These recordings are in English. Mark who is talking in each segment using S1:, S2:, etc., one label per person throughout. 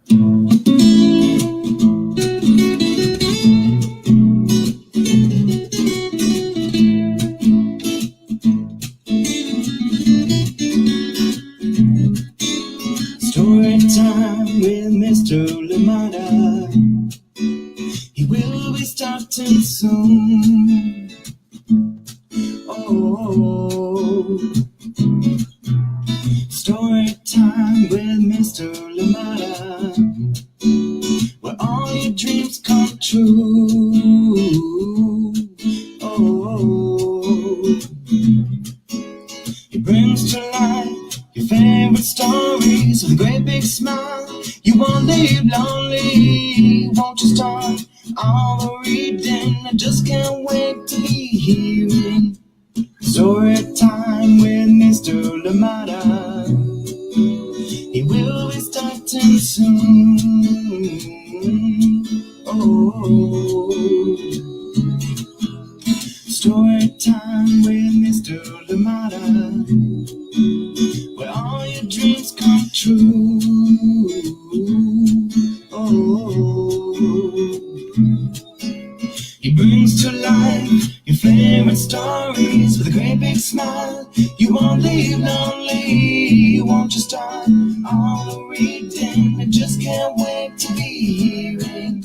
S1: Story time with Mr. Limata. He will be starting soon. Oh, story time with Mr. Limata, where all your dreams come true. Oh, he brings to life your favorite stories with a great big smile. You won't leave lonely, won't you start all the reading? I just can't wait to be hearing story time with Mr. Limata. He will be starting soon. Oh, story time with Mr. Limata, where all your dreams come true. Oh, he brings to life your favorite stories with a great big smile. You won't leave lonely, won't you start all the reading? I just can't wait to be hearing.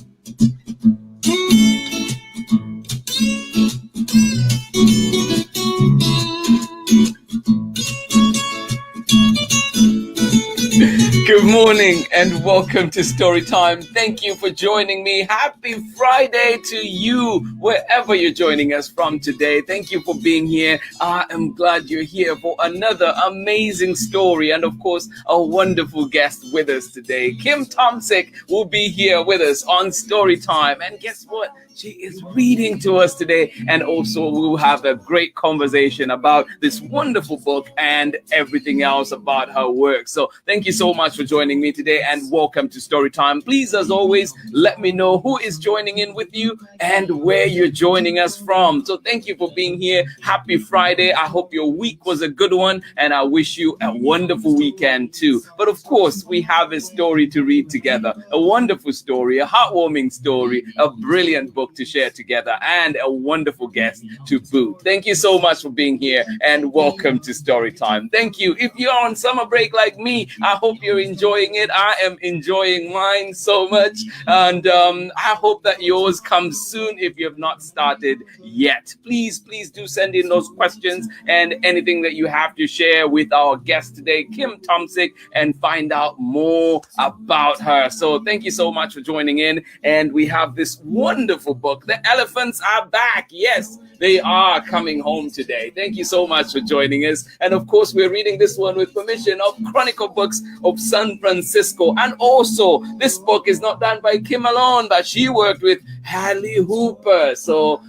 S2: Good morning and welcome to Storytime. Thank you for joining me. Happy Friday to you, wherever you're joining us from today. Thank you for being here. I am glad you're here for another amazing story and, of course, a wonderful guest with us today. Kim TOMSIC will be here with us on Storytime. And guess what? She is reading to us today, and also we will have a great conversation about this wonderful book and everything else about her work. So thank you so much for joining me today, and welcome to Storytime. Please, as always, let me know who is joining in with you and where you're joining us from. So thank you for being here. Happy Friday. I hope your week was a good one, and I wish you a wonderful weekend too. But of course, we have a story to read together, a wonderful story, a heartwarming story, a brilliant book to share together, and a wonderful guest to boot. Thank you so much for being here, and welcome to Storytime. Thank you. If you're on summer break like me, I hope you're enjoying it. I am enjoying mine so much, and I hope that yours comes soon if you have not started yet. Please do send in those questions and anything that you have to share with our guest today, Kim TOMSIC, and find out more about her. So thank you so much for joining in, and we have this wonderful book. The elephants are back. Yes, they are coming home today. Thank you so much for joining us. And of course, we're reading this one with permission of Chronicle Books of San Francisco. And also, this book is not done by Kim alone, but she worked with HADLEY HOOPER. So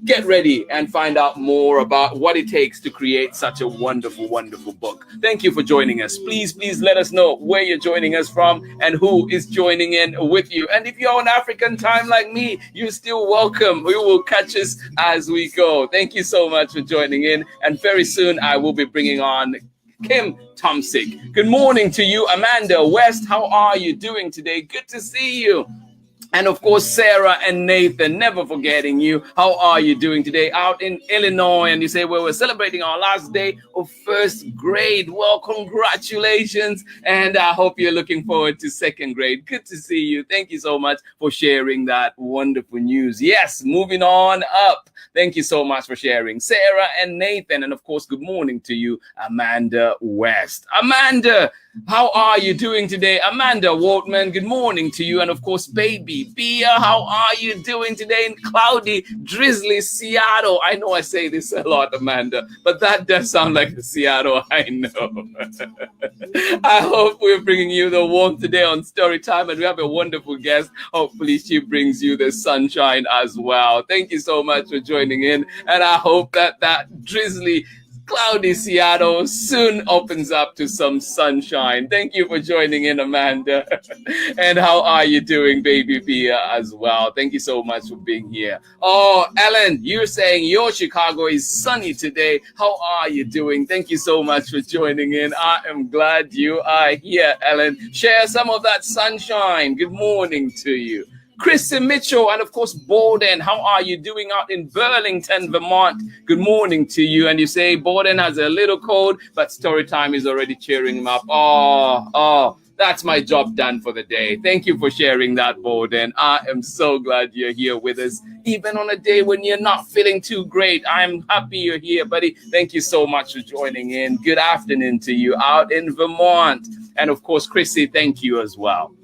S2: get ready and find out more about what it takes to create such a wonderful, wonderful book. Thank you for joining us. Please let us know where you're joining us from and who is joining in with you. And if you're on African time like me, you're still welcome. We will catch us as we go. Thank you so much for joining in. And very soon I will be bringing on Kim TOMSIC. Good morning to you, Amanda West. How are you doing today? Good to see you. And of course, Sarah and Nathan, never forgetting you. How are you doing today out in Illinois? And you say, well, we're celebrating our last day of first grade. Well, congratulations. And I hope you're looking forward to second grade. Good to see you. Thank you so much for sharing that wonderful news. Yes, moving on up. Thank you so much for sharing, Sarah and Nathan. And of course, good morning to you, Amanda West. Amanda, how are you doing today? Amanda Waltman, good morning to you. And of course, baby Bia, how are you doing today in cloudy, drizzly Seattle? I know I say this a lot, Amanda, but that does sound like Seattle, I know. I hope we're bringing you the warmth today on Storytime, and we have a wonderful guest. Hopefully she brings you the sunshine as well. Thank you so much for joining in, and I hope that drizzly cloudy Seattle soon opens up to some sunshine. Thank you for joining in, Amanda. And how are you doing, baby Bia, as well? Thank you so much for being here. Oh, Ellen, you're saying your Chicago is sunny today. How are you doing? Thank you so much for joining in. I am glad you are here, Ellen. Share some of that sunshine. Good morning to you. Kristen Mitchell, and of course, Borden. How are you doing out in Burlington, Vermont? Good morning to you. And you say Borden has a little cold, but Storytime is already cheering him up. Oh, that's my job done for the day. Thank you for sharing that, Borden. I am so glad you're here with us, even on a day when you're not feeling too great. I'm happy you're here, buddy. Thank you so much for joining in. Good afternoon to you out in Vermont. And of course, Chrissy, thank you as well.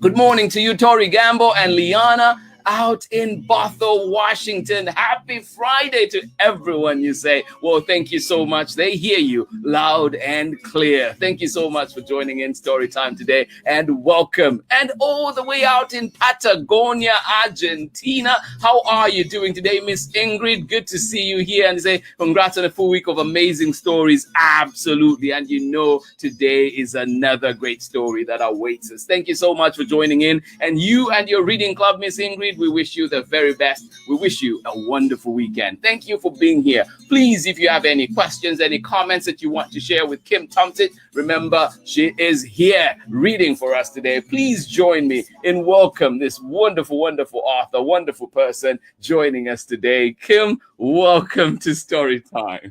S2: Good morning to you, Tori Gamble and Liana out in Bothell, Washington. Happy Friday to everyone, you say. Well, thank you so much. They hear you loud and clear. Thank you so much for joining in Storytime today, and welcome. And all the way out in Patagonia, Argentina, how are you doing today, Miss Ingrid? Good to see you here, and say congrats on a full week of amazing stories. Absolutely. And you know, today is another great story that awaits us. Thank you so much for joining in. And you and your reading club, Miss Ingrid, we wish you the very best. We wish you a wonderful weekend. Thank you for being here. Please, if you have any questions, any comments that you want to share with Kim TOMSIC, remember, she is here reading for us today. Please join me in welcome this wonderful, wonderful author, wonderful person joining us today. Kim, welcome to Storytime.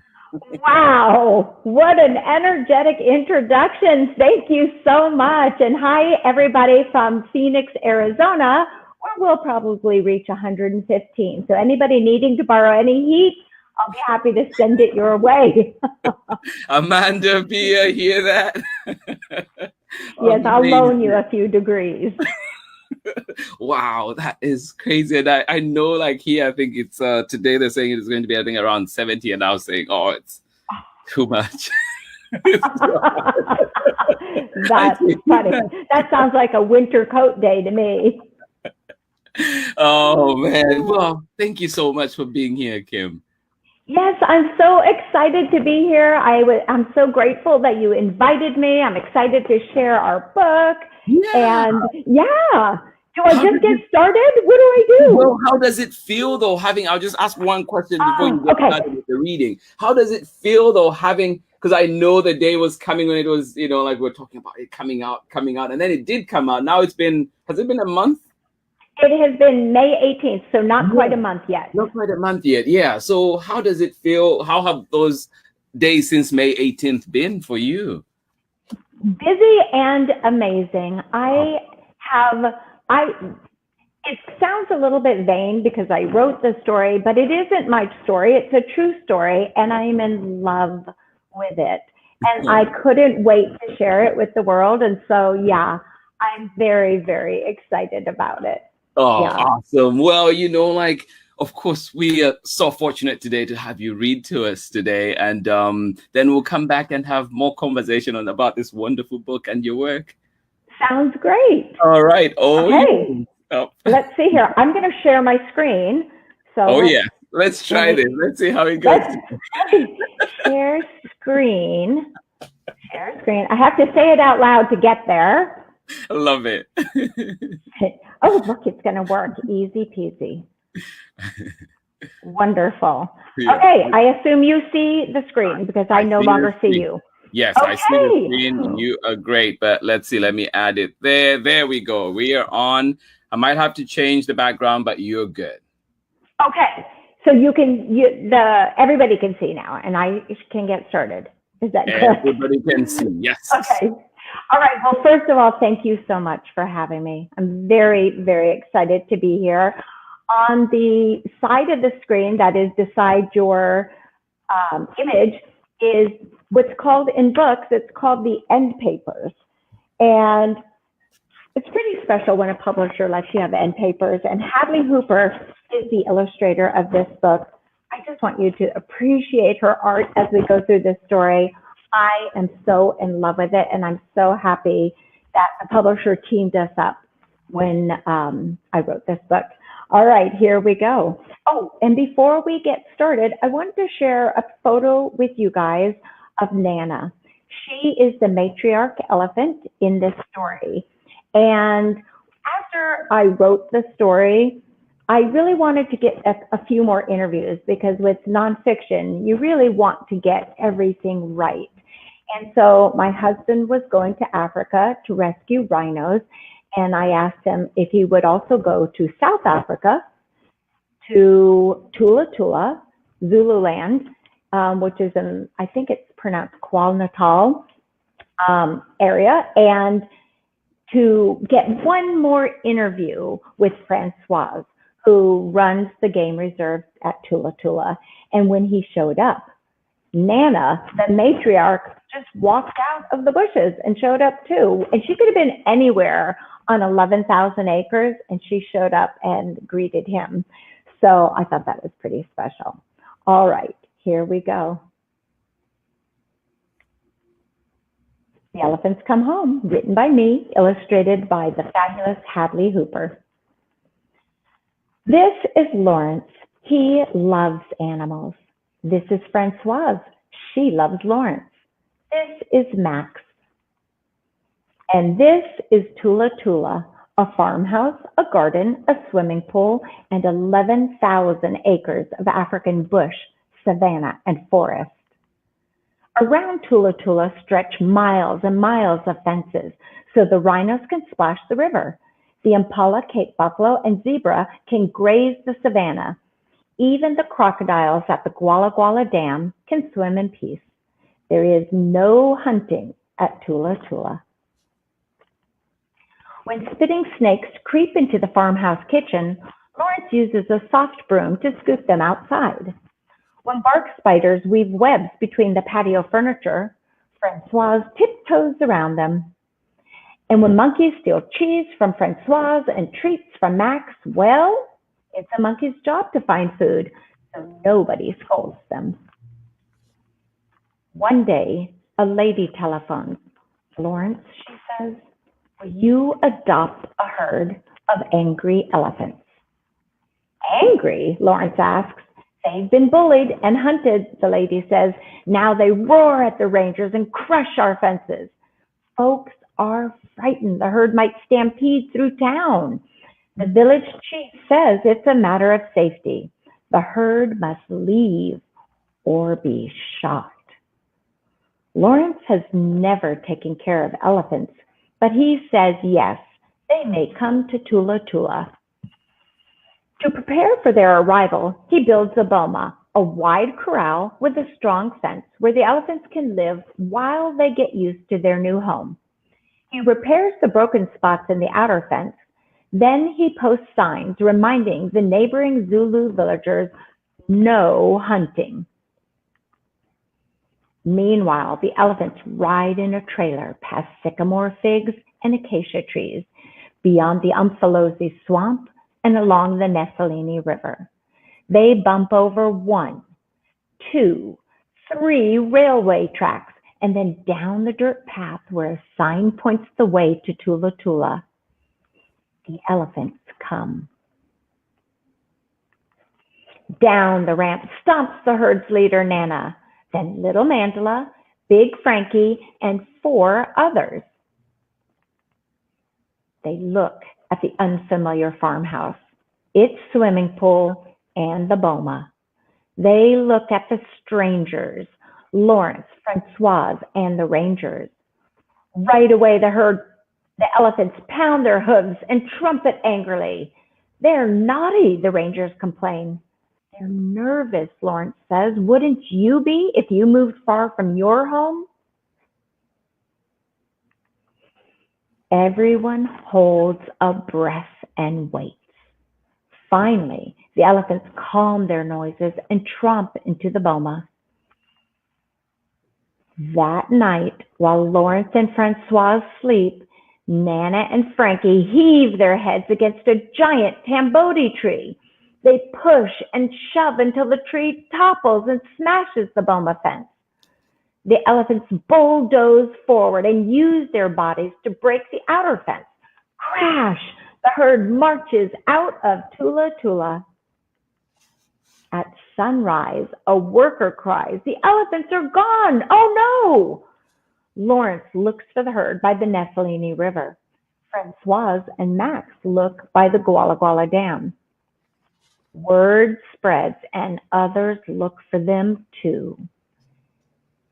S3: Wow, what an energetic introduction. Thank you so much. And hi, everybody from Phoenix, Arizona, where we'll probably reach 115. So anybody needing to borrow any heat, I'll be happy to send it your way.
S2: Amanda, Bia, hear that?
S3: Yes, I'll loan you a few degrees.
S2: Wow, that is crazy. And I know, like, here, I think it's today they're saying it's going to be, I think, around 70, and I was saying, oh, it's too much.
S3: That's funny. That sounds like a winter coat day to me.
S2: Oh, man. Well, thank you so much for being here, Kim.
S3: Yes, I'm so excited to be here. I'm so grateful that you invited me. I'm excited to share our book.
S2: Yeah.
S3: And yeah, do I just get started? What do I do?
S2: Well, how does it feel, though, I'll just ask one question before you get started with the reading. How does it feel, though, because I know the day was coming when it was, like we're talking about it coming out, and then it did come out. Now has it been a month?
S3: It has been May 18th, so not quite a month yet.
S2: Not quite a month yet, yeah. So how does it feel? How have those days since May 18th been for you?
S3: Busy and amazing. It sounds a little bit vain because I wrote the story, but it isn't my story. It's a true story, and I'm in love with it. And I couldn't wait to share it with the world. And so, yeah, I'm very, very excited about it.
S2: Oh, yeah. Awesome. Well, of course, we are so fortunate today to have you read to us today. And then we'll come back and have more conversation about this wonderful book and your work.
S3: Sounds great.
S2: All right.
S3: Okay. Let's see here. I'm going to share my screen. So
S2: yeah. Let's try this. Let's see how it goes.
S3: Share screen. Share screen. I have to say it out loud to get there.
S2: I love it.
S3: Oh, look, it's going to work. Easy peasy. Wonderful. Yeah. Okay, I assume you see the screen because I no longer see you.
S2: Yes, okay. I see the screen. You are great, but let's see. Let me add it there. There we go. We are on. I might have to change the background, but you're good.
S3: Okay, so everybody can see now, and I can get started. Is that good?
S2: Everybody can see. Yes.
S3: Okay. All right. Well, first of all, thank you so much for having me. I'm very, very excited to be here. On the side of the screen, that is beside your image, is what's called in books, it's called the end papers. And it's pretty special when a publisher lets you have end papers. And HADLEY HOOPER is the illustrator of this book. I just want you to appreciate her art as we go through this story. I am so in love with it, and I'm so happy that the publisher teamed us up when I wrote this book. All right, here we go. Oh, and before we get started, I wanted to share a photo with you guys of Nana. She is the matriarch elephant in this story. And after I wrote the story, I really wanted to get a few more interviews because with nonfiction, you really want to get everything right. And so my husband was going to Africa to rescue rhinos, and I asked him if he would also go to South Africa, to Thula Thula, Zululand, which is in, I think it's pronounced KwaZulu-Natal area, and to get one more interview with Francoise, who runs the game reserve at Thula Thula. And when he showed up, Nana, the matriarch, just walked out of the bushes and showed up too. And she could have been anywhere on 11,000 acres, and she showed up and greeted him. So I thought that was pretty special. All right, here we go. The Elephants Come Home, written by me, illustrated by the fabulous Hadley Hooper. This is Lawrence. He loves animals. This is Francoise. She loves Lawrence. This is Max. And this is Thula Thula, a farmhouse, a garden, a swimming pool, and 11,000 acres of African bush, savanna, and forest. Around Thula Thula stretch miles and miles of fences so the rhinos can splash the river. The impala, Cape buffalo, and zebra can graze the savanna. Even the crocodiles at the Guala Guala Dam can swim in peace. There is no hunting at Thula Thula. When spitting snakes creep into the farmhouse kitchen, Lawrence uses a soft broom to scoop them outside. When bark spiders weave webs between the patio furniture, Francoise tiptoes around them. And when monkeys steal cheese from Francoise and treats from Max, well, it's a monkey's job to find food, so nobody scolds them. One day, a lady telephones. Lawrence, she says, will you adopt a herd of angry elephants? Angry? Lawrence asks. They've been bullied and hunted, the lady says. Now they roar at the rangers and crush our fences. Folks are frightened. The herd might stampede through town. The village chief says it's a matter of safety. The herd must leave or be shot. Lawrence has never taken care of elephants, but he says yes, they may come to Thula Thula. To prepare for their arrival, he builds a boma, a wide corral with a strong fence where the elephants can live while they get used to their new home. He repairs the broken spots in the outer fence. Then he posts signs reminding the neighboring Zulu villagers, no hunting. Meanwhile, the elephants ride in a trailer past sycamore figs and acacia trees, beyond the Umfalozi swamp and along the Nessalini River. They bump over 1, 2, 3 railway tracks, and then down the dirt path where a sign points the way to Thula Thula. The elephants come. Down the ramp stomps the herd's leader, Nana, then little Mandela, big Frankie, and 4 others. They look at the unfamiliar farmhouse, its swimming pool, and the boma. They look at the strangers, Lawrence, Francoise, and the rangers. Right away, the elephants pound their hooves and trumpet angrily. They're naughty, the rangers complain. They're nervous, Lawrence says. Wouldn't you be if you moved far from your home? Everyone holds a breath and waits. Finally, the elephants calm their noises and tromp into the boma. That night, while Lawrence and Francoise sleep, Nana and Frankie heave their heads against a giant tamboti tree. They push and shove until the tree topples and smashes the boma fence. The elephants bulldoze forward and use their bodies to break the outer fence. Crash! The herd marches out of Thula Thula. At sunrise, a worker cries, "The elephants are gone! Oh no!" Lawrence looks for the herd by the Nephelini River. Francoise and Max look by the Guala Guala Dam. Word spreads and others look for them too.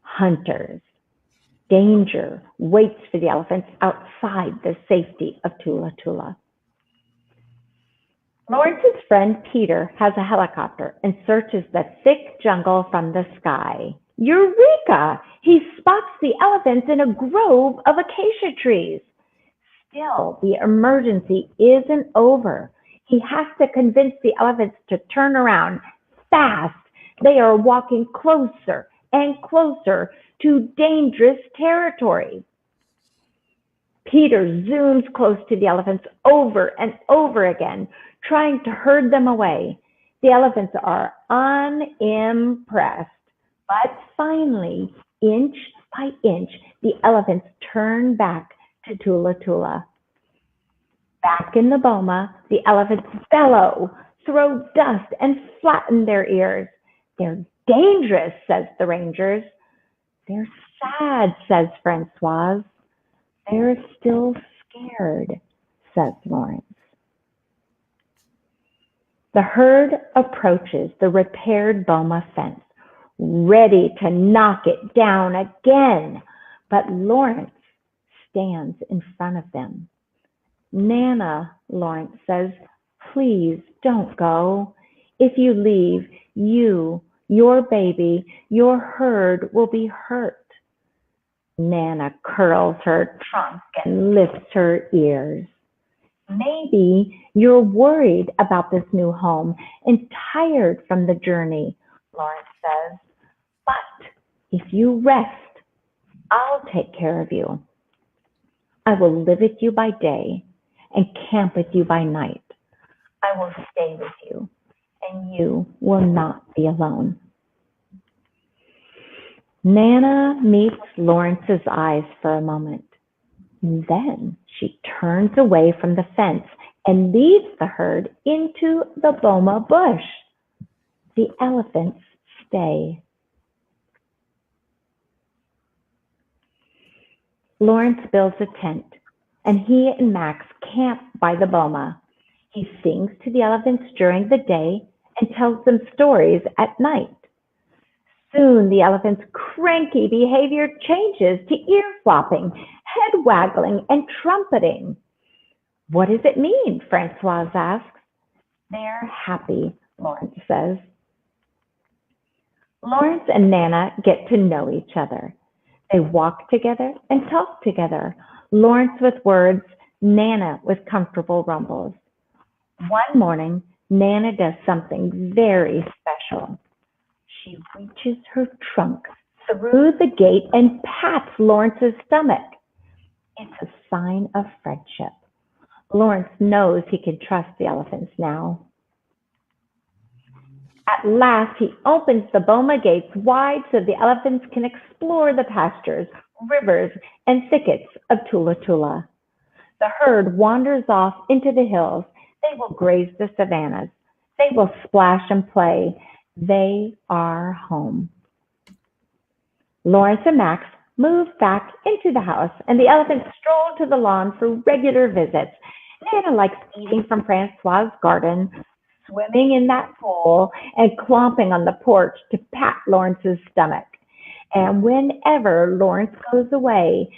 S3: Hunters. Danger waits for the elephants outside the safety of Thula Thula. Lawrence's friend Peter has a helicopter and searches the thick jungle from the sky. Eureka! He spots the elephants in a grove of acacia trees. Still, the emergency isn't over. He has to convince the elephants to turn around fast. They are walking closer and closer to dangerous territory. Peter zooms close to the elephants over and over again, trying to herd them away. The elephants are unimpressed, but finally, inch by inch, the elephants turn back to Thula Thula. Back in the boma, the elephants bellow, throw dust, and flatten their ears. "They're dangerous," says the rangers. "They're sad," says Francoise. "They're still scared," says Lawrence. The herd approaches the repaired boma fence, ready to knock it down again, but Lawrence stands in front of them. "Nana," Lawrence says, "please don't go. If you leave, you, your baby, your herd will be hurt." Nana curls her trunk and lifts her ears. "Maybe you're worried about this new home and tired from the journey," Lawrence says. "But if you rest, I'll take care of you. I will live with you by day and camp with you by night. I will stay with you, and you will not be alone." Nana meets Lawrence's eyes for a moment. Then she turns away from the fence and leads the herd into the boma bush. The elephants stay. Lawrence builds a tent, and he and Max camp by the boma. He sings to the elephants during the day and tells them stories at night. Soon the elephants' cranky behavior changes to ear flopping, head waggling, and trumpeting. "What does it mean?" Francoise asks. "They're happy," Lawrence says. Lawrence and Nana get to know each other. They walk together and talk together, Lawrence with words, Nana with comfortable rumbles. One morning, Nana does something very special. She reaches her trunk through the gate and pats Lawrence's stomach. It's a sign of friendship. Lawrence knows he can trust the elephants now. At last, he opens the boma gates wide so the elephants can explore the pastures, rivers, and thickets of Thula Thula. The herd wanders off into the hills. They will graze the savannas. They will splash and play. They are home. Lawrence and Max move back into the house, and the elephants stroll to the lawn for regular visits. Nana likes eating from Francoise's garden, swimming in that pool, and clomping on the porch to pat Lawrence's stomach. And whenever Lawrence goes away,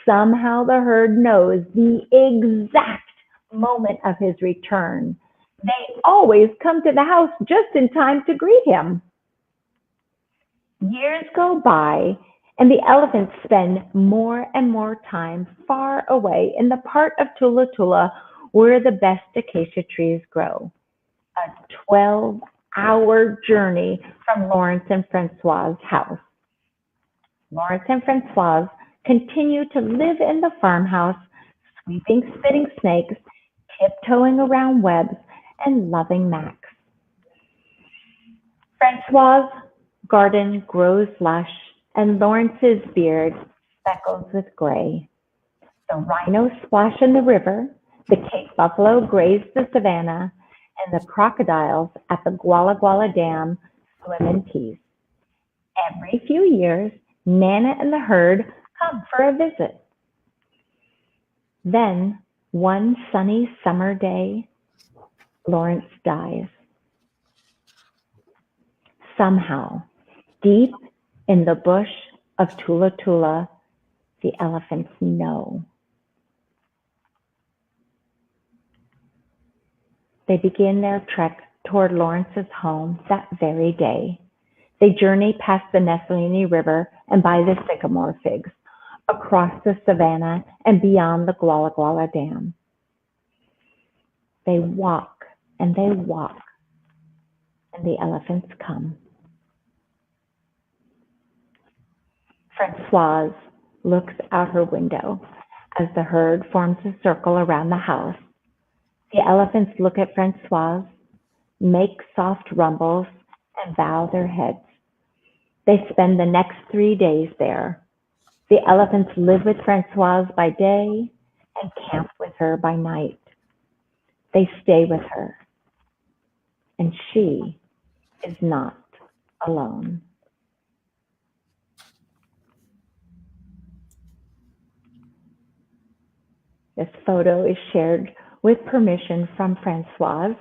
S3: somehow the herd knows the exact moment of his return. They always come to the house just in time to greet him. Years go by, and the elephants spend more and more time far away in the part of Thula Thula where the best acacia trees grow. A 12-hour journey from Lawrence and Francoise's house. Lawrence and Francoise continue to live in the farmhouse, sweeping spitting snakes, tiptoeing around webs, and loving Max. Francoise's garden grows lush, and Lawrence's beard speckles with gray. The rhinos splash in the river, the cake buffalo grazed the savanna, and the crocodiles at the Guala Guala Dam swim in peace. Every few years, Nana and the herd come for a visit. Then, one sunny summer day, Lawrence dies. Somehow, deep in the bush of Thula Thula, the elephants know. They begin their trek toward Lawrence's home that very day. They journey past the Nestlini River and by the sycamore figs, across the savanna and beyond the Guala Guala Dam. They walk and they walk, and the elephants come. Francoise looks out her window as the herd forms a circle around the house. The elephants look at Francoise, make soft rumbles, and bow their heads. They spend the next 3 days there. The elephants live with Francoise by day and camp with her by night. They stay with her, and she is not alone. This photo is shared with permission from Francoise.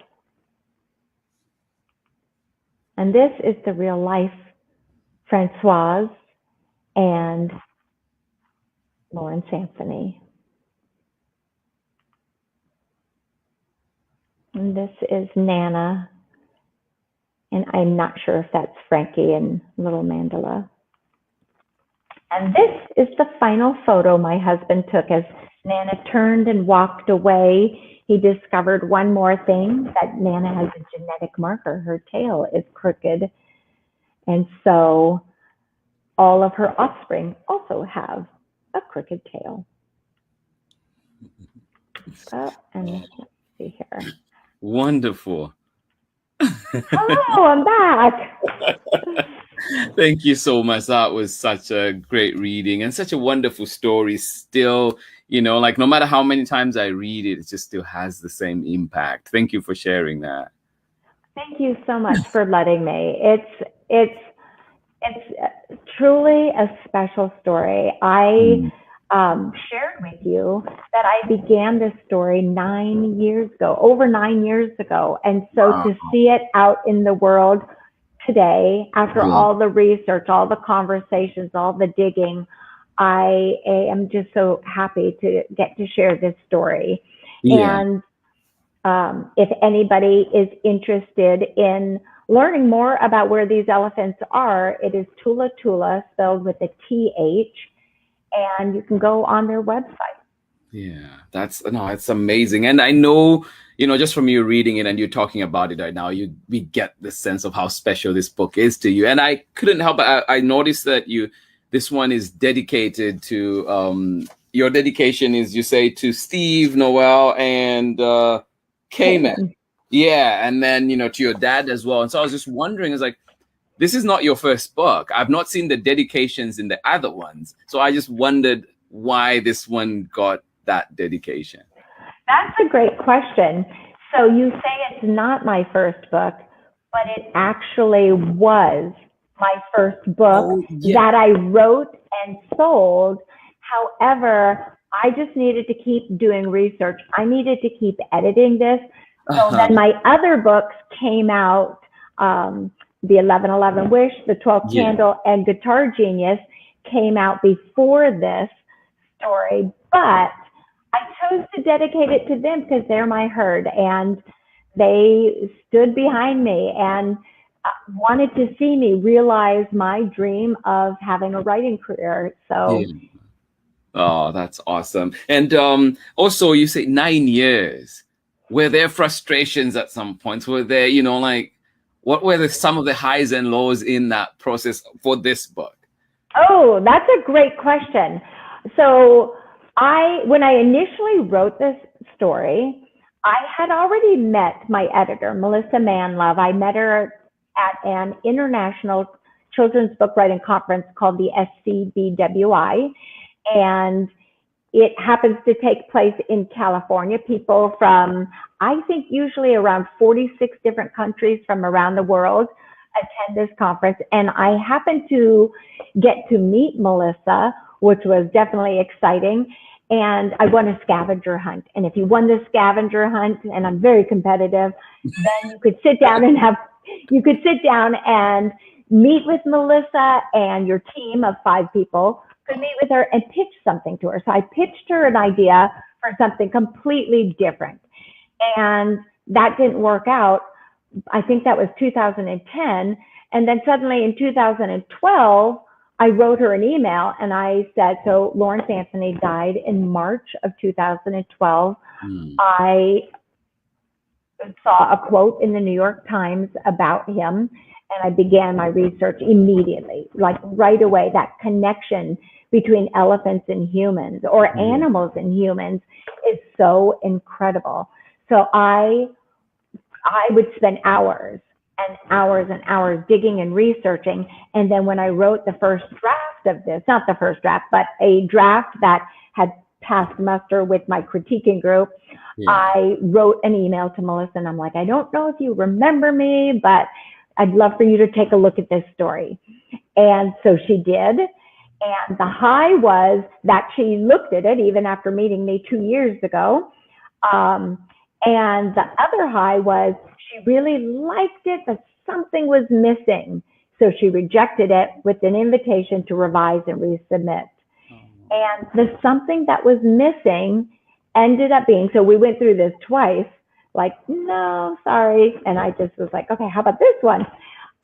S3: And this is the real life Francoise and Lawrence Anthony. And this is Nana. And I'm not sure if that's Frankie and little Mandela. And this is the final photo my husband took as Nana turned and walked away. He discovered one more thing, that Nana has a genetic marker. Her tail is crooked. And so all of her offspring also have a crooked tail. And let's see here.
S2: Wonderful.
S3: Oh, I'm back.
S2: Thank you so much. That was such a great reading and such a wonderful story. Still, you know, like no matter how many times I read it, it just still has the same impact. Thank you for sharing that.
S3: Thank you so much for letting me. It's truly a special story. I shared with you that I began this story 9 years ago, over 9 years ago. And so to see it out in the world today, after all the research, all the conversations, all the digging, I am just so happy to get to share this story.
S2: Yeah.
S3: And if anybody is interested in learning more about where these elephants are, it is Thula Thula, spelled with a TH, and you can go on their website.
S2: Yeah, it's amazing. And I know, you know, just from you reading it and you talking about it right now, we get the sense of how special this book is to you. And I couldn't help but I noticed that this one is dedicated to your dedication is, you say, to Steve, Noel, and Cayman. Yeah, and then, you know, to your dad as well. And so I was just wondering, it's like, this is not your first book. I've not seen the dedications in the other ones. So I just wondered why this one got that dedication.
S3: That's a great question. So you say it's not my first book, but it actually was my first book that I wrote and sold. However, I just needed to keep doing research. I needed to keep editing this. So then my other books came out, the 1111 Wish, the 12 Candle, and Guitar Genius came out before this story, but I chose to dedicate it to them because they're my herd, and they stood behind me and wanted to see me realize my dream of having a writing career. So,
S2: oh, that's awesome. And also, you say 9 years. Were there frustrations at some points? Were there, you know, like, what were some of the highs and lows in that process for this book?
S3: Oh, that's a great question. So when I initially wrote this story, I had already met my editor, Melissa Manlove. I met her at an international children's book writing conference called the SCBWI. And it happens to take place in California. People from, I think, usually around 46 different countries from around the world attend this conference. And I happened to get to meet Melissa, which was definitely exciting. And I won a scavenger hunt. And if you won the scavenger hunt, and I'm very competitive, then you could sit down and meet with Melissa, and your team of 5 people could meet with her and pitch something to her. So I pitched her an idea for something completely different. And that didn't work out. I think that was 2010. And then suddenly in 2012, I wrote her an email and I said, so Lawrence Anthony died in March of 2012. I saw a quote in the New York Times about him, and I began my research immediately, like right away. That connection between elephants and humans, or animals and humans, is so incredible. So I would spend hours and hours and hours digging and researching. And then when I wrote the first draft of this, not the first draft, but a draft that had passed muster with my critiquing group, I wrote an email to Melissa, and I'm like, I don't know if you remember me, but I'd love for you to take a look at this story. And so she did. And the high was that she looked at it even after meeting me 2 years ago. And the other high was she really liked it, but something was missing. So she rejected it with an invitation to revise and resubmit. And the something that was missing ended up being, so we went through this twice, like, no, sorry. And I just was like, okay, how about this one?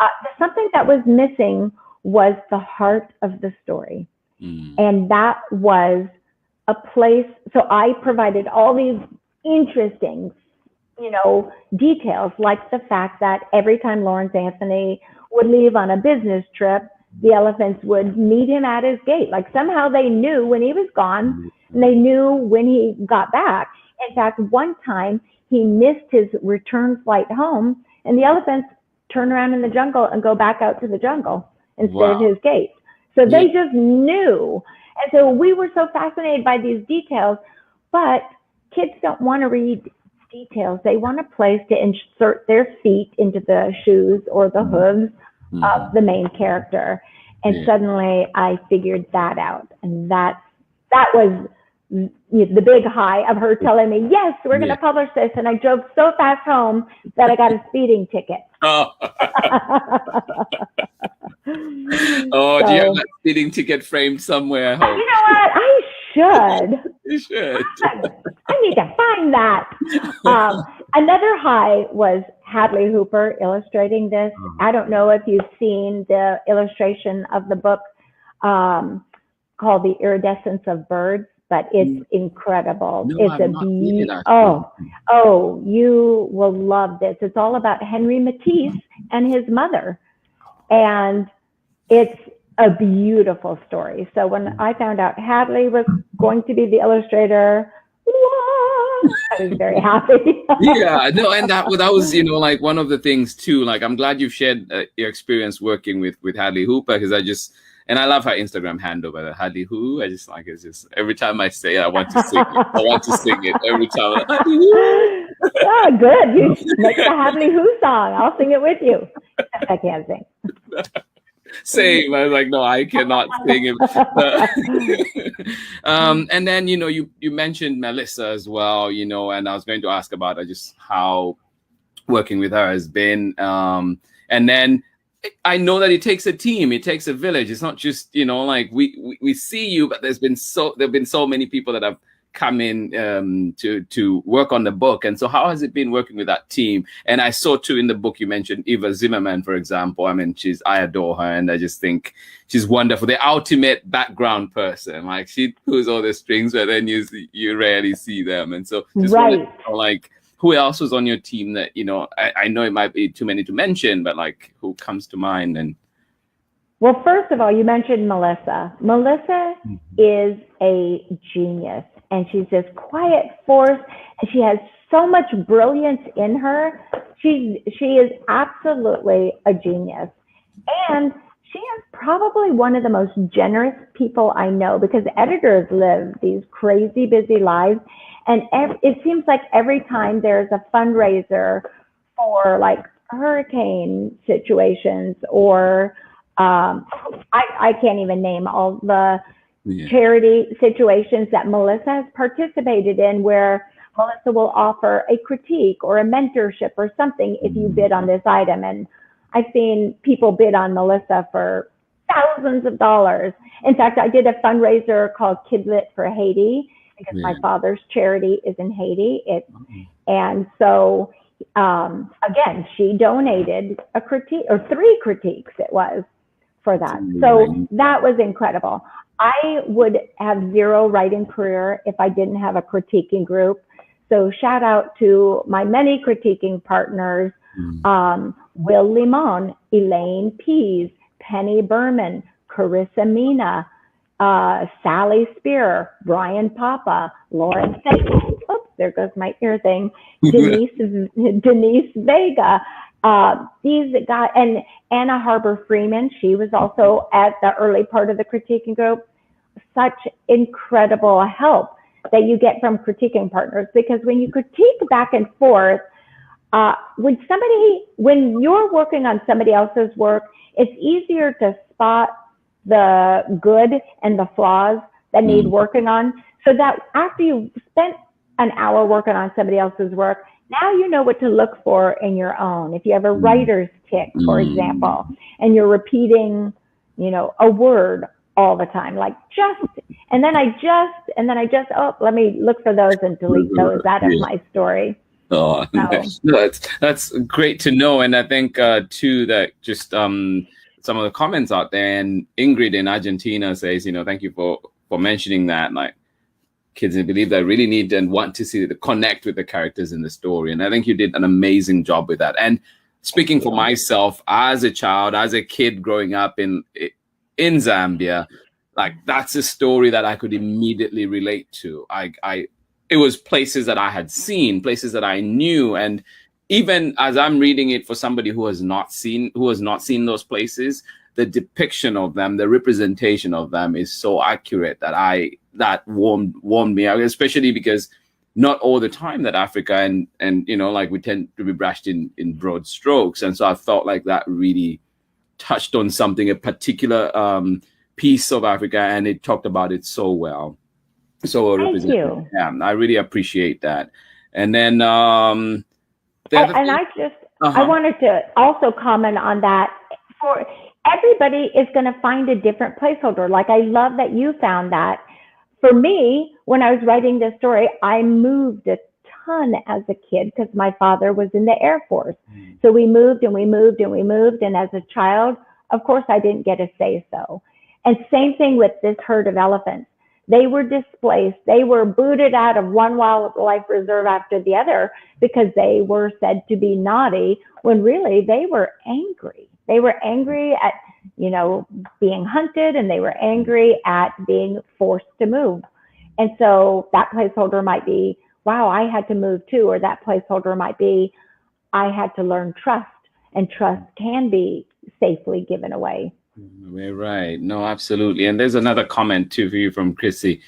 S3: The something that was missing was the heart of the story. And that was a place, so I provided all these interesting, details, like the fact that every time Lawrence Anthony would leave on a business trip, the elephants would meet him at his gate. Like somehow they knew when he was gone, and they knew when he got back. In fact, one time he missed his return flight home, and the elephants turn around in the jungle and go back out to the jungle instead of his gate. So they just knew. And so we were so fascinated by these details, but kids don't want to read details. They want a place to insert their feet into the shoes or the hooves of the main character. And suddenly I figured that out. And that was the big high of her telling me, yes, we're going to publish this. And I drove so fast home that I got a speeding ticket.
S2: Oh, do you have that speeding ticket framed somewhere? I hope.
S3: You know what? I should.
S2: You should.
S3: I need to find that. Another high was Hadley Hooper illustrating this. I don't know if you've seen the illustration of the book called The Iridescence of Birds, but it's incredible.
S2: No,
S3: it's you will love this. It's all about Henry Matisse and his mother. And it's a beautiful story. So when I found out Hadley was going to be the illustrator, I was very happy.
S2: And that was, like one of the things too. Like, I'm glad you've shared your experience working with Hadley Hooper, because I love her Instagram handle, by the Hadley Who. It's just every time I say it, I want to sing it. I want to sing it every time.
S3: Oh, good. You make the Hadley Who song. I'll sing it with you. I can't sing.
S2: Same. I was like, no, I cannot sing it. And then, you mentioned Melissa as well, and I was going to ask about just how working with her has been. And then I know that it takes a team, it takes a village. It's not just, like we see you, but there've been so many people that have come in to work on the book. And so how has it been working with that team? And I saw too in the book you mentioned Eva Zimmerman, for example. I mean, I adore her, and I just think she's wonderful. The ultimate background person. Like, she pulls all the strings, but then you rarely see them. And so just wanted to know, like, who else was on your team that, I know it might be too many to mention, but like, who comes to mind? And
S3: well, first of all, you mentioned Melissa. Melissa is a genius, and she's this quiet force, and she has so much brilliance in her. She is absolutely a genius, and she is probably one of the most generous people I know, because editors live these crazy busy lives. And it seems like every time there's a fundraiser for like hurricane situations, or I can't even name all the charity situations that Melissa has participated in, where Melissa will offer a critique or a mentorship or something if you bid on this item. And I've seen people bid on Melissa for thousands of dollars. In fact, I did a fundraiser called Kidlit for Haiti, because my father's charity is in Haiti. And so, again, she donated a critique, or 3 critiques it was, for that. So that was incredible. I would have 0 writing career if I didn't have a critiquing group. So shout out to my many critiquing partners, Will Limon, Elaine Pease, Penny Berman, Carissa Mina, Sally Spear, Brian Papa, Lawrence, oops, there goes my ear thing, Denise Vega, these guys, and Anna Harbor Freeman, she was also at the early part of the critiquing group. Such incredible help that you get from critiquing partners, because when you critique back and forth, when you're working on somebody else's work, it's easier to spot the good and the flaws that need working on, so that after you've spent an hour working on somebody else's work, now you know what to look for in your own. If you have a writer's tick, for example, and you're repeating, a word all the time, like and then I just, let me look for those and delete those out of my story.
S2: Oh, no, that's great to know. And I think too that just some of the comments out there, and Ingrid in Argentina says, thank you for mentioning that. Like, kids, I believe they really need and want to see the connect with the characters in the story. And I think you did an amazing job with that. And speaking for myself, as a child, as a kid growing up in Zambia, like, that's a story that I could immediately relate to. It was places that I had seen, places that I knew, and even as I'm reading it for somebody who has not seen those places, the depiction of them, the representation of them is so accurate that warmed me out, especially because not all the time that Africa and like, we tend to be brushed in broad strokes. And so I felt like that really touched on something, a particular piece of Africa, and it talked about it so well. So
S3: thank you.
S2: Yeah, I really appreciate that. And then
S3: I wanted to also comment on that. For everybody is going to find a different placeholder. Like, I love that you found that. For me, when I was writing this story, I moved a ton as a kid because my father was in the Air Force. So we moved and we moved and we moved. And as a child, of course, I didn't get a say so. And same thing with this herd of elephants. They were displaced. They were booted out of one wildlife reserve after the other because they were said to be naughty, when really they were angry. They were angry at, being hunted, and they were angry at being forced to move. And so that placeholder might be, wow, I had to move too. Or that placeholder might be, I had to learn trust, and trust can be safely given away.
S2: Right. No, absolutely. And there's another comment too for you from Chrissy,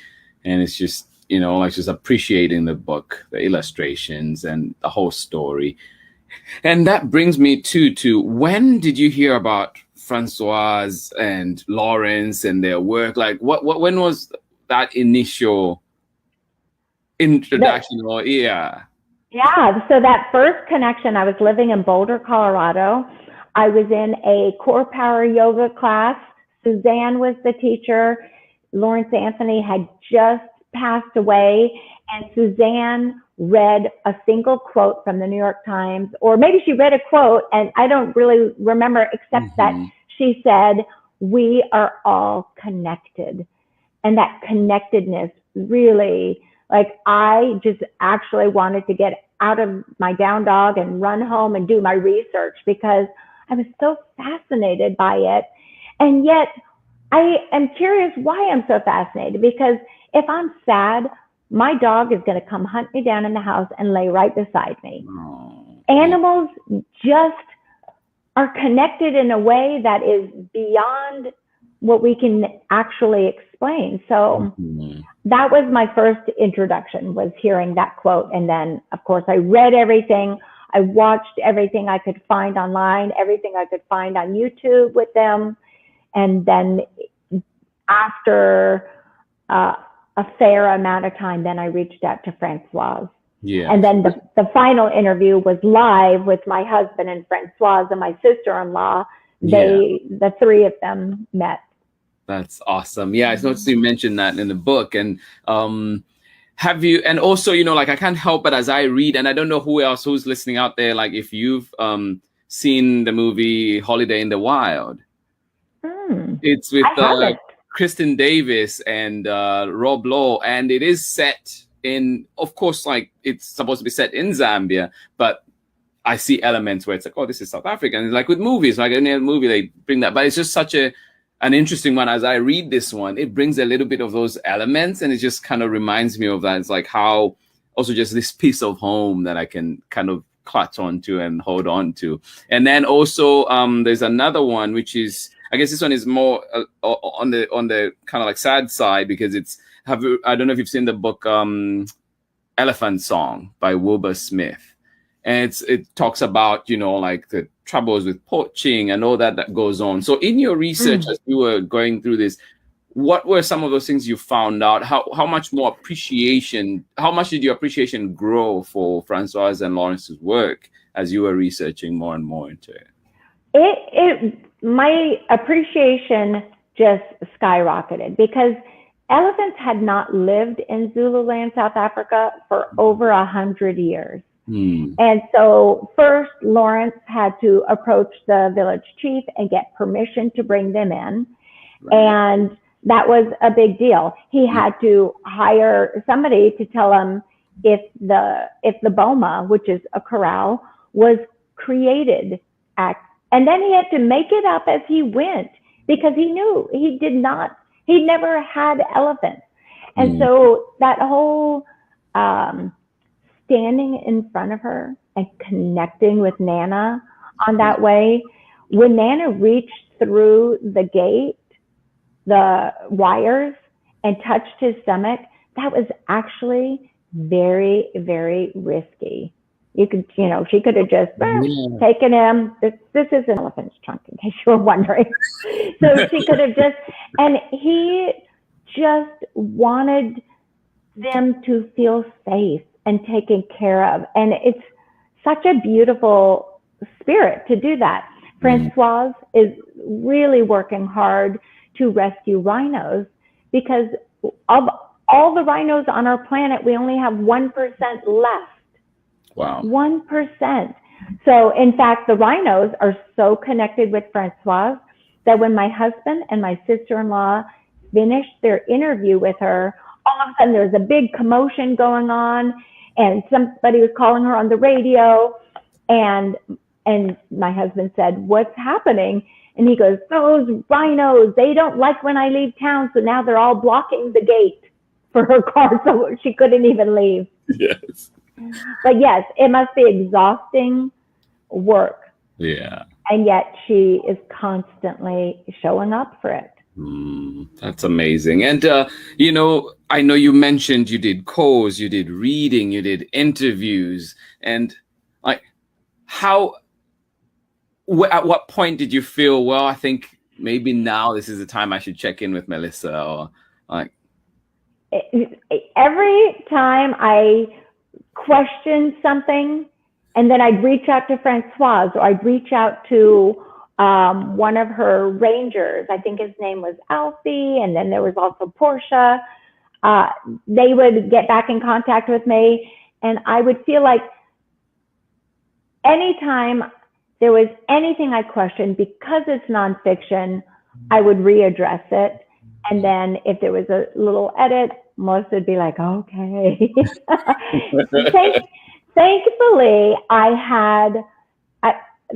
S2: and it's just, like, just appreciating the book, the illustrations, and the whole story. And that brings me to when did you hear about Francoise and Lawrence and their work? Like, when was that initial introduction? Yeah,
S3: so that first connection, I was living in Boulder, Colorado. I was in a core power yoga class. Suzanne was the teacher. Lawrence Anthony had just passed away, and Suzanne read a single quote from the New York Times, or maybe she read a quote, and I don't really remember, except that she said, "We are all connected." And that connectedness really, like, I just actually wanted to get out of my down dog and run home and do my research, because I was so fascinated by it. And yet I am curious why I'm so fascinated, because if I'm sad, my dog is going to come hunt me down in the house and lay right beside me. Animals just are connected in a way that is beyond what we can actually explain. So that was my first introduction, was hearing that quote. And then, of course, I read everything. I watched everything I could find online, everything I could find on YouTube with them. And then after a fair amount of time, then I reached out to Francoise.
S2: Yeah.
S3: And then the final interview was live with my husband and Francoise and my sister-in-law. The three of them met.
S2: That's awesome. Yeah, I noticed you mentioned that in the book. And have you, and also, you know, like, I can't help but as I read, and I don't know who's listening out there, like if you've seen the movie Holiday in the Wild. It's with Kristen Davis and Rob Lowe, and it is set in, of course, like it's supposed to be set in Zambia, but I see elements where it's like, oh, this is South Africa. And like with movies, like any other movie, they bring that, but it's just such an interesting one. As I read this one, it brings a little bit of those elements, and it just kind of reminds me of that. It's like how also just this piece of home that I can kind of clutch onto and hold on to. And then also there's another one, which is, I guess this one is more on the kind of like sad side, because it's, I don't know if you've seen the book Elephant Song by Wilbur Smith. And it talks about, you know, like the troubles with poaching and all that goes on. So in your research, as you were going through this, what were some of those things you found out? How much more appreciation, how much did your appreciation grow for Francoise and Lawrence's work as you were researching more and more into it? My appreciation just skyrocketed, because elephants had not lived in Zululand, South Africa for over 100 years. And so first, Lawrence had to approach the village chief and get permission to bring them in. And that was a big deal. He had to hire somebody to tell him if the boma, which is a corral, was created and then he had to make it up as he went, because he knew he never had elephants. And so that whole standing in front of her and connecting with Nana on that way, when Nana reached through the gate, the wires, and touched his stomach, that was actually very, very risky. She could have just taken him. This is an elephant's trunk, in case you were wondering. So she could have and he just wanted them to feel safe and taken care of. And it's such a beautiful spirit to do that. Francoise is really working hard to rescue rhinos, because of all the rhinos on our planet, we only have 1% left. Wow.
S3: 1%. So in fact, the rhinos are so connected with Francoise that when my husband and my sister-in-law finished their interview with her, all of a sudden there was a big commotion going on, and somebody was calling her on the radio, and my husband said, "What's happening?" And he goes, "Those rhinos, they don't like when I leave town, so now they're all blocking the gate for her car, so she couldn't even leave."
S2: Yes.
S3: But yes, it must be exhausting work.
S2: Yeah.
S3: And yet she is constantly showing up for it.
S2: That's amazing. And, I know you mentioned you did calls, you did reading, you did interviews. And like, at what point did you feel, well, I think maybe now this is the time I should check in with Melissa? Or like,
S3: every time I questioned something, and then I'd reach out to Francoise, or I'd reach out to one of her rangers. I think his name was Alfie, and then there was also Portia. They would get back in contact with me, and I would feel like anytime there was anything I questioned, because it's nonfiction, I would readdress it. And then if there was a little edit, Melissa would be like, okay.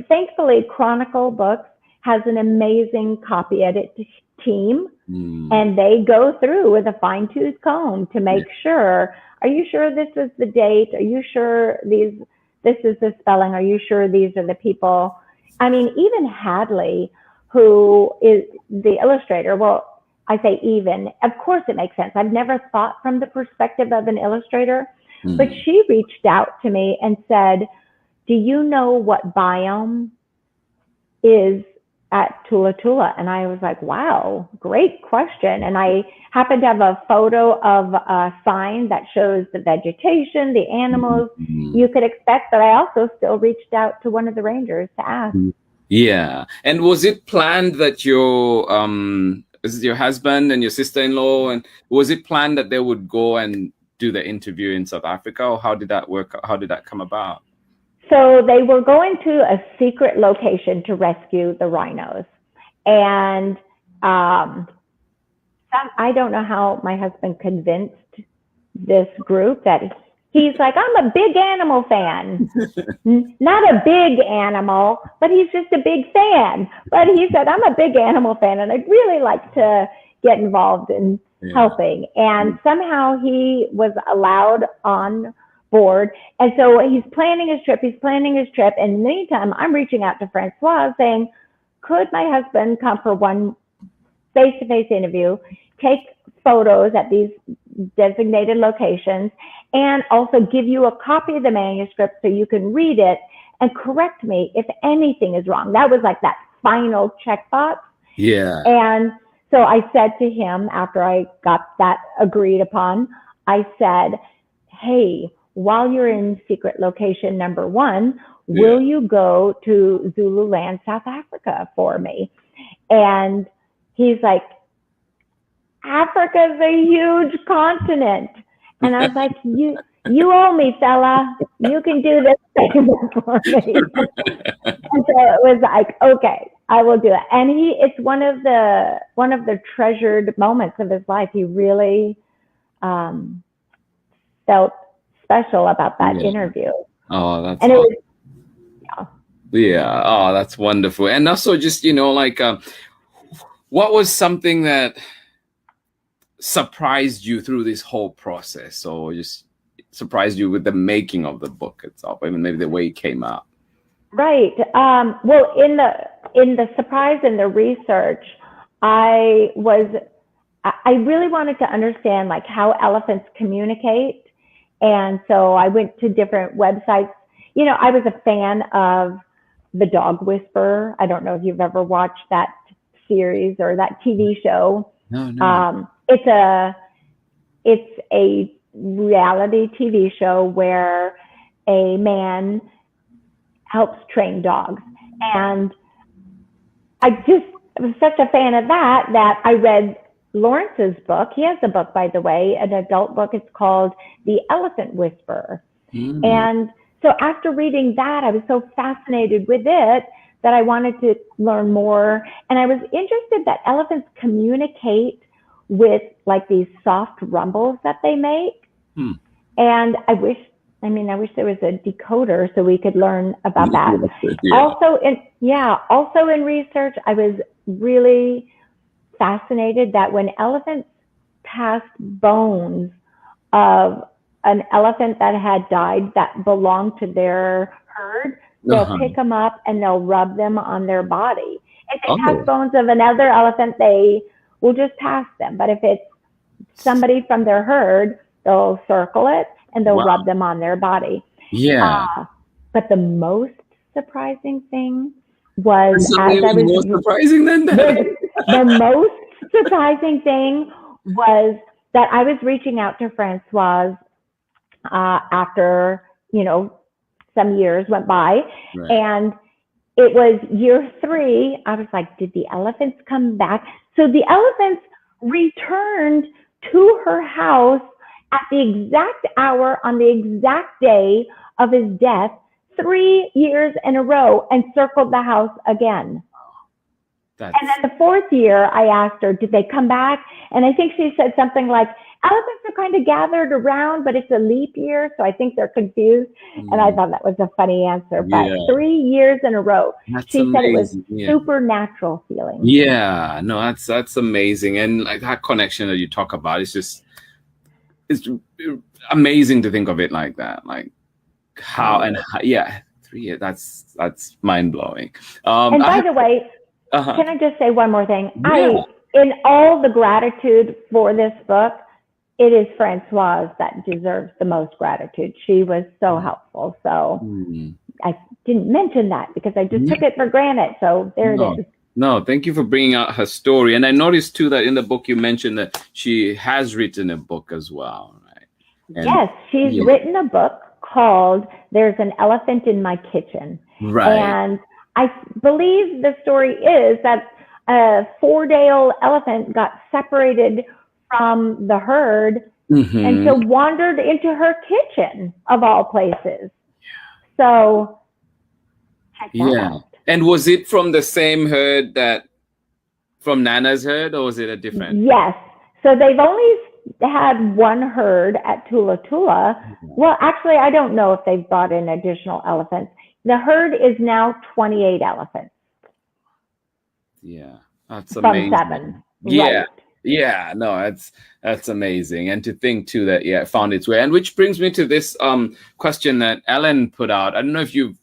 S3: Thankfully, Chronicle Books has an amazing copy edit team, and they go through with a fine-tooth comb to make sure, are you sure this is the date? Are you sure this is the spelling? Are you sure these are the people? I mean, even Hadley, who is the illustrator, well, I say even, of course it makes sense. I've never thought from the perspective of an illustrator, but she reached out to me and said, do you know what biome is at Thula Thula? And I was like, wow, great question. And I happened to have a photo of a sign that shows the vegetation, the animals you could expect, but I also still reached out to one of the rangers to ask.
S2: Yeah. And was it planned that your husband and your sister-in-law, and was it planned that they would go and do the interview in South Africa, or how did that work? How did that come about?
S3: So they were going to a secret location to rescue the rhinos. And I don't know how my husband convinced this group that he's like, I'm a big animal fan. Not a big animal, but he's just a big fan. But he said, I'm a big animal fan, and I'd really like to get involved in helping. And somehow he was allowed on board. And so he's planning his trip. And in the meantime, I'm reaching out to Francoise saying, could my husband come for one face-to-face interview, take photos at these designated locations, and also give you a copy of the manuscript so you can read it and correct me if anything is wrong. That was like that final checkbox.
S2: Yeah.
S3: And so I said to him, after I got that agreed upon, I said, hey, while you're in secret location number 1, will you go to Zululand, South Africa for me? And he's like, Africa's a huge continent. And I was like, you owe me, fella. You can do this thing for me. And so it was like, okay, I will do it. And it's one of the treasured moments of his life. He really felt special about that interview.
S2: Oh, that's
S3: and
S2: awesome. Yeah. Oh, that's wonderful. And also just, what was something that surprised you through this whole process, or just surprised you with the making of the book itself? I mean, maybe the way it came out.
S3: Right. Well, in the surprise and the research, I really wanted to understand like how elephants communicate. And so I went to different websites. I was a fan of The Dog Whisperer. I don't know if you've ever watched that series or that TV show.
S2: No.
S3: It's a reality TV show where a man helps train dogs. And I was such a fan of that I read Lawrence's book. He has a book, by the way, an adult book. It's called The Elephant Whisperer. And so after reading that, I was so fascinated with it that I wanted to learn more. And I was interested that elephants communicate with like these soft rumbles that they make. And I wish there was a decoder so we could learn about that. Also in research, I was really fascinated that when elephants passed bones of an elephant that had died that belonged to their herd, they'll pick them up and they'll rub them on their body. If they pass bones of another elephant, they will just pass them. But if it's somebody from their herd, they'll circle it and they'll rub them on their body.
S2: Yeah.
S3: But the most surprising thing was
S2: more surprising than that.
S3: The most surprising thing was that I was reaching out to Francoise after, some years went by.
S2: Right.
S3: And it was year 3. I was like, did the elephants come back? So the elephants returned to her house at the exact hour on the exact day of his death, 3 years in a row, and circled the house again. And then the 4th year, I asked her, did they come back? And I think she said something like, elephants are kind of gathered around, but it's a leap year, so I think they're confused. And I thought that was a funny answer. But 3 years in a row, she said it was supernatural feeling.
S2: Yeah, no, that's amazing. And like that connection that you talk about, it's amazing to think of it like that. Like how 3 years. That's mind blowing.
S3: And by the way, can I just say one more thing?
S2: Yeah.
S3: In all the gratitude for this book, it is Francoise that deserves the most gratitude. She was so helpful. So I didn't mention that because I just took it for granted. So there it is.
S2: No, thank you for bringing out her story. And I noticed too that in the book you mentioned that she has written a book as well, right? And,
S3: yes, she's written a book called There's an Elephant in My Kitchen.
S2: Right.
S3: And I believe the story is that a 4-day-old elephant got separated from the herd and so wandered into her kitchen of all places. So check that out.
S1: And was it from the same herd from Nana's herd, or was it a different?
S3: Yes. So they've only had one herd at Thula Thula. Well, actually, I don't know if they've brought in additional elephants. The herd is now 28 elephants.
S2: Yeah, that's amazing.
S3: From 7.
S2: Yeah.
S3: Right.
S2: Yeah, no, that's amazing. And to think too that it found its way. And which brings me to this question that Ellen put out. I don't know if you've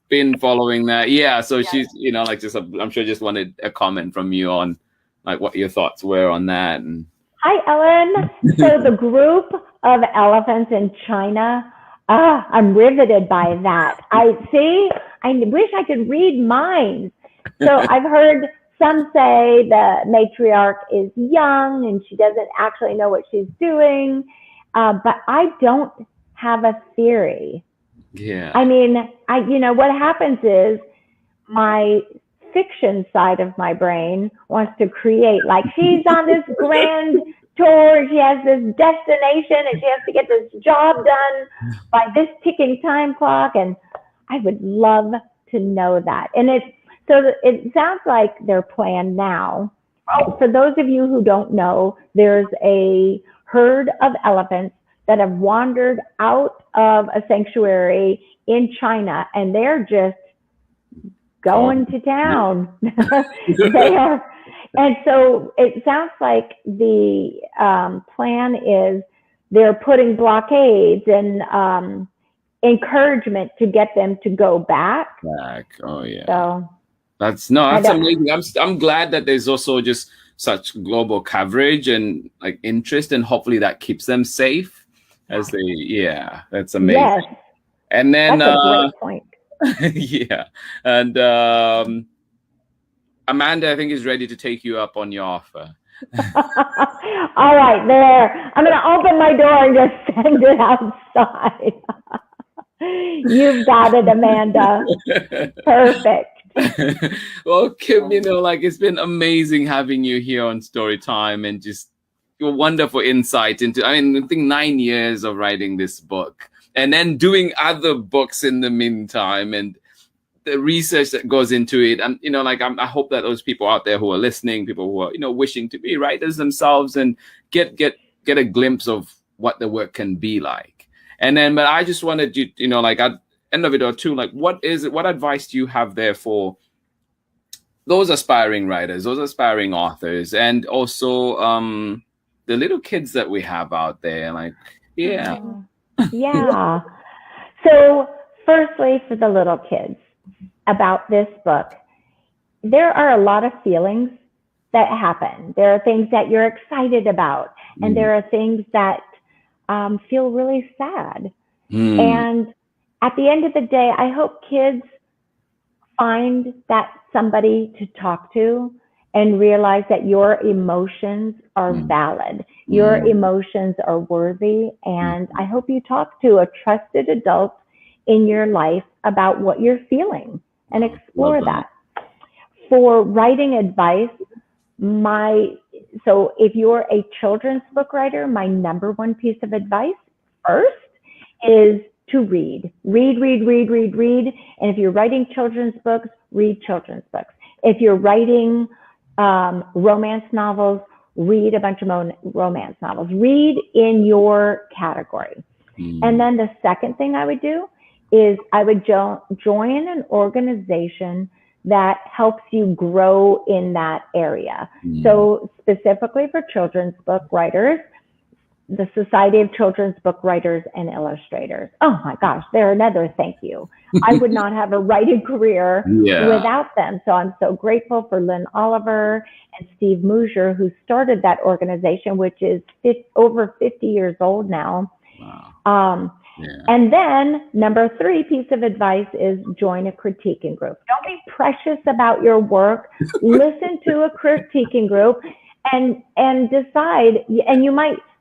S2: been following that. Yeah, so she's, like I'm sure just wanted a comment from you on like what your thoughts were on that. And
S3: hi, Ellen. So the group of elephants in China, I'm riveted by that. I wish I could read minds. So I've heard some say the matriarch is young and she doesn't actually know what she's doing, but I don't have a theory.
S2: Yeah.
S3: I mean, what happens is my fiction side of my brain wants to create, like she's on this grand tour, she has this destination and she has to get this job done by this ticking time clock, and I would love to know that. And so it sounds like their plan now. For those of you who don't know, there's a herd of elephants that have wandered out of a sanctuary in China, and they're just going to town. They are. And so it sounds like the plan is they're putting blockades and encouragement to get them to go back.
S2: Oh, yeah.
S3: So
S2: that's amazing. I'm glad that there's also just such global coverage and like interest, and hopefully that keeps them safe as that's amazing. Yes. And then
S3: that's a great point.
S2: Yeah. And Amanda, I think, is ready to take you up on your offer.
S3: All right, there. I'm going to open my door and just send it outside. You've got it, Amanda. Perfect.
S2: Well, Kim, it's been amazing having you here on Storytime and just your wonderful insight into, I think 9 years of writing this book and then doing other books in the meantime, and the research that goes into it. And, I hope that those people out there who are listening, people who are, wishing to be writers themselves and get a glimpse of what the work can be like. And then, but I just wanted you, at end of it or two, what advice do you have there for those aspiring writers, those aspiring authors, and also the little kids that we have out there? Yeah.
S3: So firstly, for the little kids about this book, there are a lot of feelings that happen. There are things that you're excited about, and there are things that feel really sad. And at the end of the day, I hope kids find that somebody to talk to and realize that your emotions are valid. Your emotions are worthy. And I hope you talk to a trusted adult in your life about what you're feeling and explore that. For writing advice, so if you're a children's book writer, my number one piece of advice first is to read. Read. And if you're writing children's books, read children's books. If you're writing romance novels, read a bunch of romance novels. Read in your category. And then the second thing I would do is I would join an organization that helps you grow in that area. So specifically for children's book writers, the Society of Children's Book Writers and Illustrators. Oh my gosh, they're another thank you. I would not have a writing career without them. So I'm so grateful for Lynn Oliver and Steve Mosier, who started that organization, which is over 50 years old now.
S2: Wow.
S3: And then number 3 piece of advice is join a critiquing group. Don't be precious about your work. Listen to a critiquing group and decide. And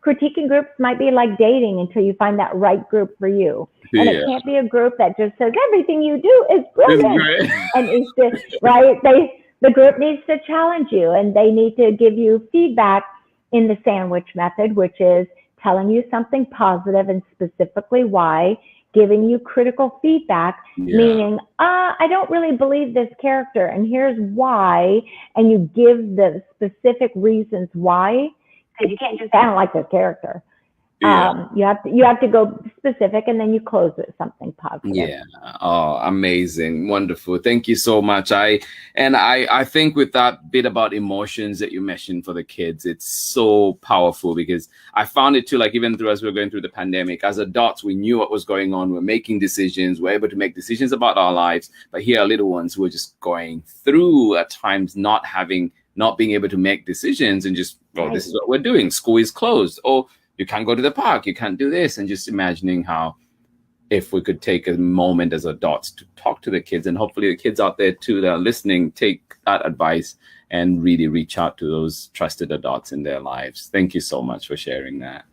S3: critiquing groups might be like dating until you find that right group for you. And it can't be a group that just says everything you do is brilliant. And it's just, right? The group needs to challenge you, and they need to give you feedback in the sandwich method, which is telling you something positive and specifically why, giving you critical feedback, meaning, I don't really believe this character, and here's why, and you give the specific reasons why, because you can't just say, I don't like this character. You have to go specific, and then you close with something positive.
S2: Yeah. Oh, amazing. Wonderful. Thank you so much. I think with that bit about emotions that you mentioned for the kids, it's so powerful, because I found it too, like even as we were going through the pandemic, as adults, we knew what was going on. We're making decisions. We're able to make decisions about our lives. But here are little ones who are just going through at times not being able to make decisions, and just, this is what we're doing. School is closed. Or you can't go to the park, you can't do this. And just imagining how, if we could take a moment as adults to talk to the kids, and hopefully the kids out there too that are listening, take that advice and really reach out to those trusted adults in their lives. Thank you so much for sharing that.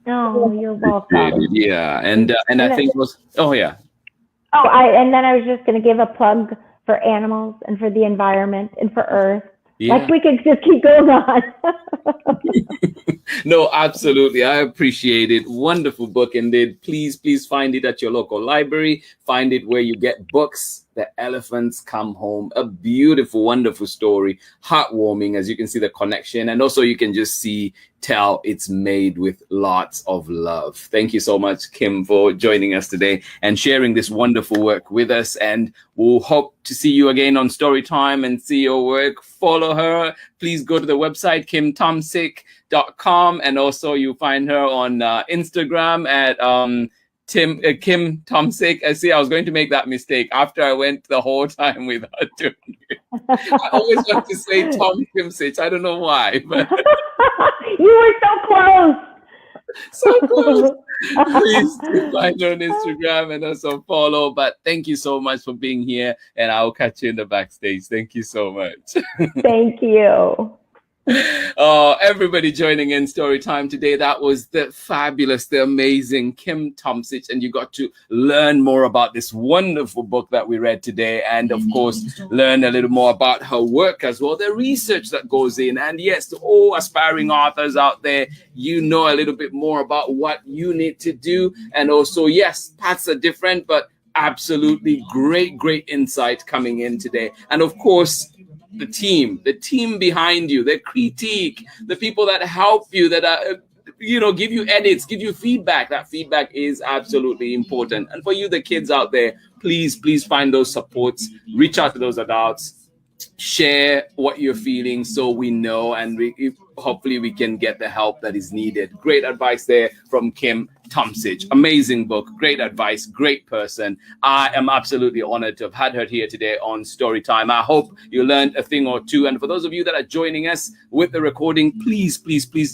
S3: Oh, you're welcome.
S2: Yeah. And I think it was,
S3: and then I was just going to give a plug for animals and for the environment and for Earth. Like we could just keep going on.
S2: No, absolutely. I appreciate it. Wonderful book indeed. Please find it at your local library. Find it where you get books. The Elephants Come Home. A beautiful, wonderful story. Heartwarming, as you can see the connection. And also you can just tell it's made with lots of love. Thank you so much, Kim, for joining us today and sharing this wonderful work with us. And we'll hope to see you again on Storytime and see your work. Follow her. Please go to the website, kimtomsic.com. And also you find her on Instagram at Kim TOMSIC. I was going to make that mistake after I went the whole time without doing it. I always want to say Tom Kimsich. I don't know why, but
S3: you were so close.
S2: So close. Please do find her on Instagram and also follow. But thank you so much for being here, and I'll catch you in the backstage. Thank you so much.
S3: Thank you.
S2: Everybody joining in story time today. That was the fabulous, the amazing Kim TOMSIC, and you got to learn more about this wonderful book that we read today, and of course learn a little more about her work as well, the research that goes in. And yes, to all aspiring authors out there, you know a little bit more about what you need to do. And also, yes, paths are different, but absolutely great insight coming in today. And of course, the team behind you, the critique, the people that help you, that are, give you edits, give you feedback. That feedback is absolutely important. And for you, the kids out there, please find those supports, reach out to those adults, share what you're feeling so we know, and hopefully we can get the help that is needed. Great advice there from Kim TOMSIC. Amazing book, great advice, great person. I am absolutely honored to have had her here today on Storytime. I hope you learned a thing or two. And for those of you that are joining us with the recording, please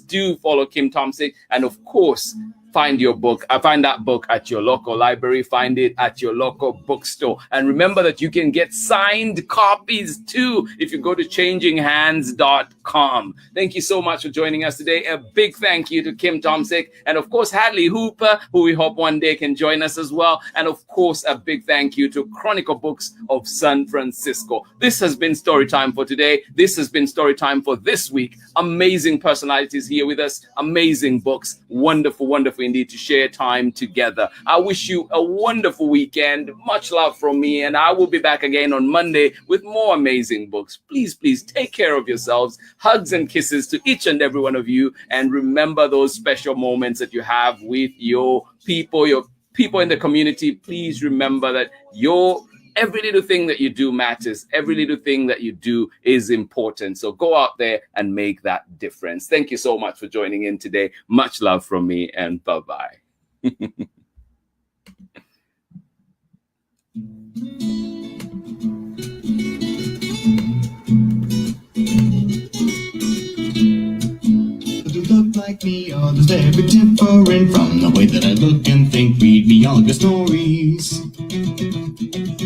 S2: do follow Kim TOMSIC. And of course, find your book. Find that book at your local library. Find it at your local bookstore. And remember that you can get signed copies too if you go to changinghands.com. Thank you so much for joining us today. A big thank you to Kim TOMSIC, and of course HADLEY HOOPER, who we hope one day can join us as well. And of course, a big thank you to Chronicle Books of San Francisco. This has been Storytime for today. This has been Storytime for this week. Amazing personalities here with us. Amazing books. Wonderful indeed to share time together. I wish you a wonderful weekend. Much love from me, and I will be back again on Monday with more amazing books. Please take care of yourselves. Hugs and kisses to each and every one of you, and remember those special moments that you have with your people in the community. Please remember that your every little thing that you do matters. Every little thing that you do is important. So go out there and make that difference. Thank you so much for joining in today. Much love from me, and bye-bye.
S1: Look like me, others very different from the way that I look and think. Read me all of your stories.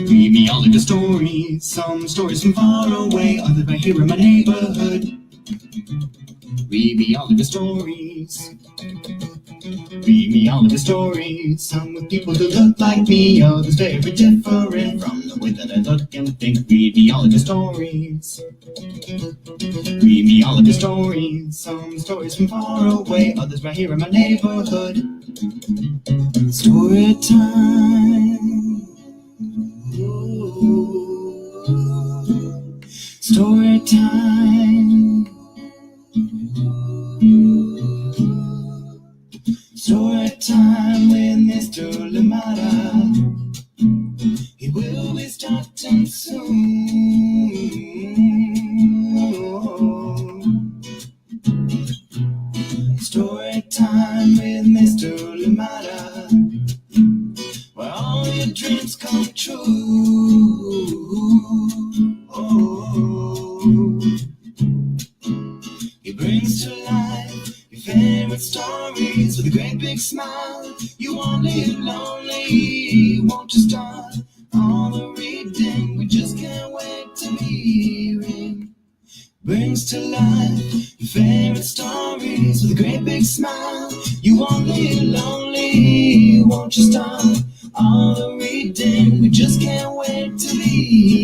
S1: Read me all of your stories. Some stories from far away, others right here in my neighborhood. Read me all of your stories. Read me all of your stories. Some with people who look like me, others very different from the way that I look and think. Read me all of your stories. Read me all of your stories. Some stories from far away, others right here in my neighborhood. Story time. Ooh. Story time. Story time with Mr. Limata. He will be starting soon. Story time with Mr. Limata, where all your dreams come true. Oh, he brings to life your favorite stories with a great big smile. You won't live lonely, won't you start all the reading? We just can't wait to hear him. Brings to life your favorite stories with a great big smile. You won't live lonely, won't you start all the reading? We just can't wait to hear